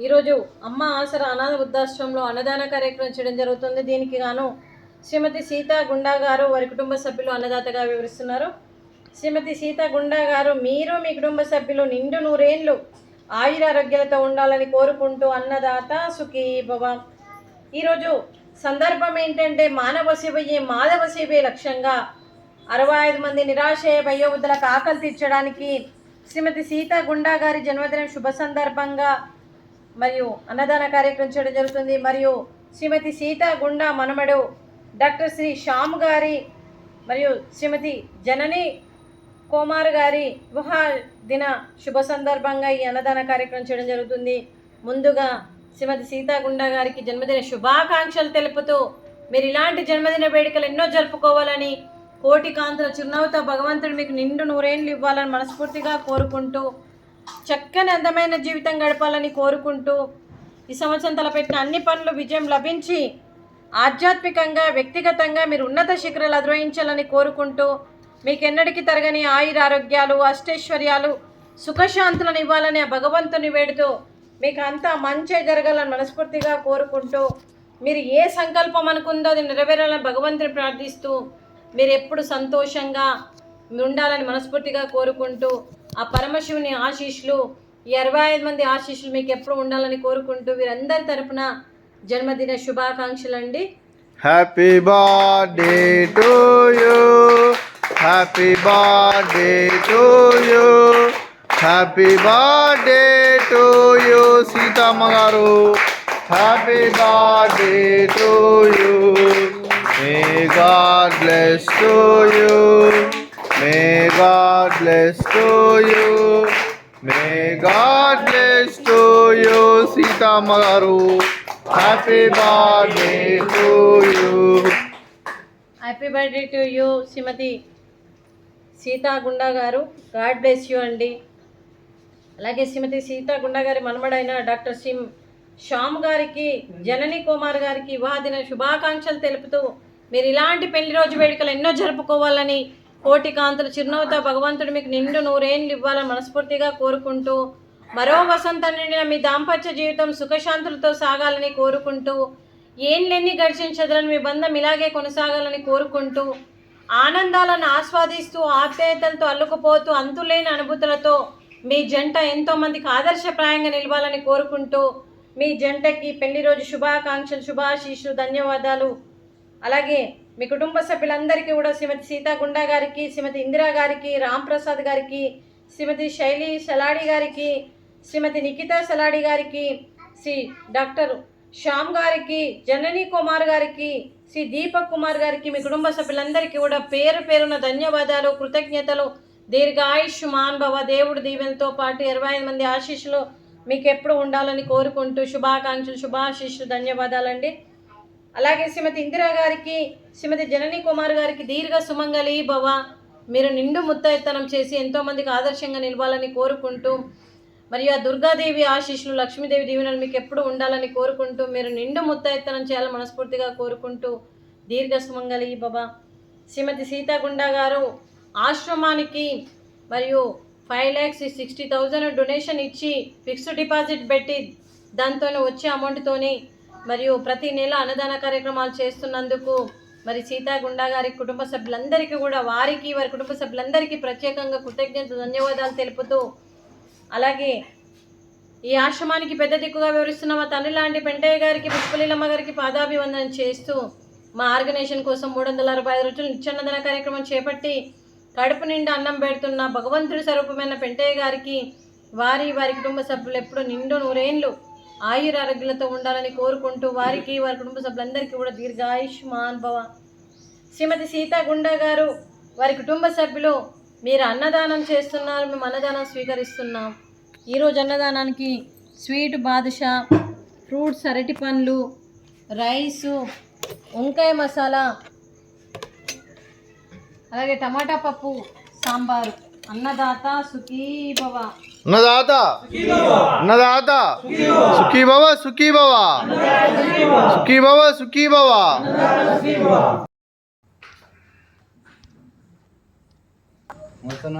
ఈరోజు అమ్మ ఆసరా అనాథ వృద్ధాశ్రమంలో అన్నదాన కార్యక్రమం చేయడం జరుగుతుంది. దీనికి గాను శ్రీమతి సీతా గుండా గారు వారి కుటుంబ సభ్యులు అన్నదాతగా వివరిస్తున్నారు. శ్రీమతి సీతా గుండా గారు, మీరు మీ కుటుంబ సభ్యులు నిండు నూరేళ్లు ఆయురారోగ్యాలతో ఉండాలని కోరుకుంటూ అన్నదాత సుఖీ భవ. ఈరోజు సందర్భం ఏంటంటే మానవ సేవయే మాధవ సేవే లక్ష్యంగా 65 మంది నిరాశయ వయోవృద్ధులకు ఆకలి తీర్చడానికి శ్రీమతి సీతా గుండా గారి జన్మదినం శుభ సందర్భంగా మరియు అన్నదాన కార్యక్రమం చేయడం జరుగుతుంది. మరియు శ్రీమతి సీతా గుండా మనమడు డాక్టర్ శ్రీ శ్యామ్ గారి మరియు శ్రీమతి జనని కుమార్ గారి వివాహ దిన శుభ సందర్భంగా ఈ అన్నదాన కార్యక్రమం చేయడం జరుగుతుంది. ముందుగా శ్రీమతి సీతా గుండా గారికి జన్మదిన శుభాకాంక్షలు తెలుపుతూ మీరు ఇలాంటి జన్మదిన వేడుకలు ఎన్నో జరుపుకోవాలని, కోటి కాంతుల చిరునవ్వుతో భగవంతుడు మీకు నిండు నూరేళ్ళు ఇవ్వాలని మనస్ఫూర్తిగా కోరుకుంటూ, చక్కని అందమైన జీవితం గడపాలని కోరుకుంటూ, ఈ సంవత్సరం తలపెట్టిన అన్ని పనులు విజయం లభించి ఆధ్యాత్మికంగా వ్యక్తిగతంగా మీరు ఉన్నత శిఖరాలు అధిరోహించాలని కోరుకుంటూ, మీకు ఎన్నటికీ తరగని ఆయురారోగ్యాలు, అష్టైశ్వర్యాలు, సుఖశాంతులను ఇవ్వాలని ఆ భగవంతుని వేడుతూ మీకు అంతా మంచి జరగాలని మనస్ఫూర్తిగా కోరుకుంటూ, మీరు ఏ సంకల్పం అనుకుందో అది నెరవేరాలని భగవంతుని ప్రార్థిస్తూ, మీరు ఎప్పుడు సంతోషంగా ఉండాలని మనస్ఫూర్తిగా కోరుకుంటూ, ఆ పరమశివుని ఆశీస్సులు, ఈ 65 మంది ఆశీస్సులు మీకు ఎప్పుడు ఉండాలని కోరుకుంటూ వీరందరి తరపున జన్మదిన శుభాకాంక్షలు అండి. Happy birthday to you, happy birthday to you, happy birthday to you Seethamma గారు, happy birthday to you. May God bless to you. May God bless to you. May God bless to you, Sita Magaru. Happy birthday to you. Happy birthday to you, Srimati Sita గుండా గారు. God bless you అండి. అలాగే శ్రీమతి సీతా గుండా గారి మనమడైన doctor Shyam గారికి, జనని కుమార్ గారికి వివాహ దిన శుభాకాంక్షలు తెలుపుతూ మీరు ఇలాంటి పెళ్లి రోజు వేడుకలు ఎన్నో జరుపుకోవాలని, కోటి కాంతుల చిరునవ్వుతో భగవంతుడు మీకు నిండు నూరేళ్ళు ఇవ్వాలని మనస్ఫూర్తిగా కోరుకుంటూ, మరో వసంతం నిండిన మీ దాంపత్య జీవితం సుఖశాంతులతో సాగాలని కోరుకుంటూ, ఏండ్లెన్ని గడిచించదని మీ బంధం ఇలాగే కొనసాగాలని కోరుకుంటూ, ఆనందాలను ఆస్వాదిస్తూ ఆప్యాయతలతో అల్లుకుపోతూ అంతులేని అనుభూతులతో మీ జంట ఎంతోమందికి ఆదర్శప్రాయంగా నిలవాలని కోరుకుంటూ, మీ జంటకి పెళ్లి రోజు శుభాకాంక్షలు, శుభాశీస్సులు, ధన్యవాదాలు. అలాగే మీ కుటుంబ సభ్యులందరికీ కూడా శ్రీమతి సీతా గుండా గారికి, శ్రీమతి ఇందిరా గారికి, రామ్ ప్రసాద్ గారికి, శ్రీమతి శైలి సలాడి గారికి, శ్రీమతి నిఖితా సలాడి గారికి, శ్రీ డాక్టర్ శ్యామ్ గారికి, జనని కుమార్ గారికి, శ్రీ దీపక్ కుమార్ గారికి, మీ కుటుంబ సభ్యులందరికీ కూడా పేరు పేరున ధన్యవాదాలు, కృతజ్ఞతలు. దీర్ఘాయుష్మాన్ భవ. దేవుడు దీవెనతో పాటు 25 మంది ఆశీస్సులు మీకు ఎప్పుడు ఉండాలని కోరుకుంటూ శుభాకాంక్షలు, శుభాశీస్సులు, ధన్యవాదాలండి. అలాగే శ్రీమతి ఇందిరా గారికి, శ్రీమతి జనని కుమార్ గారికి దీర్ఘ సుమంగళి భవ. మీరు నిండు ముత్తైతనం చేసి ఎంతోమందికి ఆదర్శంగా నిలవాలని కోరుకుంటూ, మరియు ఆ దుర్గాదేవి ఆశీస్సులు, లక్ష్మీదేవి దీవెనలు మీకు ఎప్పుడు ఉండాలని కోరుకుంటూ, మీరు నిండు ముత్తైతనం చేయాలని మనస్ఫూర్తిగా కోరుకుంటూ దీర్ఘ సుమంగళి భవ. శ్రీమతి సీతా గుండా గారు ఆశ్రమానికి మరియు 5,60,000 డొనేషన్ ఇచ్చి ఫిక్స్డ్ డిపాజిట్ పెట్టి దాంతో వచ్చే అమౌంట్తోని మరియు ప్రతి నెల అన్నదాన కార్యక్రమాలు చేస్తున్నందుకు మరి సీతా గుండా గారి కుటుంబ సభ్యులందరికీ కూడా వారి కుటుంబ సభ్యులందరికీ ప్రత్యేకంగా కృతజ్ఞత ధన్యవాదాలు తెలుపుతూ, అలాగే ఈ ఆశ్రమానికి పెద్ద దిక్కుగా వివరిస్తున్న మా తండ్రి లాంటి పెంటయ్య గారికి, పుష్పలీలమ్మ గారికి పాదాభివందనం చేస్తూ మా ఆర్గనైజేషన్ కోసం 365 రోజులు నిత్యాన్నదాన కార్యక్రమం చేపట్టి కడుపు నిండా అన్నం పెడుతున్న భగవంతుడి స్వరూపమైన పెంటయ్య గారికి, వారి కుటుంబ సభ్యులు ఎప్పుడు నిండు నూరేళ్ళు ఆయురారోగ్యాలతో ఉండాలని కోరుకుంటూ వారి కుటుంబ సభ్యులందరికీ కూడా దీర్ఘాయుష్మాన్ భవ. శ్రీమతి సీతా గుండా గారు వారి కుటుంబ సభ్యులు మీరు అన్నదానం చేస్తున్నారు, మేము అన్నదానం స్వీకరిస్తున్నాం. ఈరోజు అన్నదానానికి స్వీట్ బాదుషా, ఫ్రూట్స్, అరటి పండ్లు, రైసు, వంకాయ మసాలా, అలాగే టమాటా పప్పు, సాంబారు. అన్నదాత సుఖీ భవ. అన్నదాత అన్నదాత సుఖీ భవ, సుఖీ భవ, సుఖీ భవ, సుఖీ భవ. మొత్తం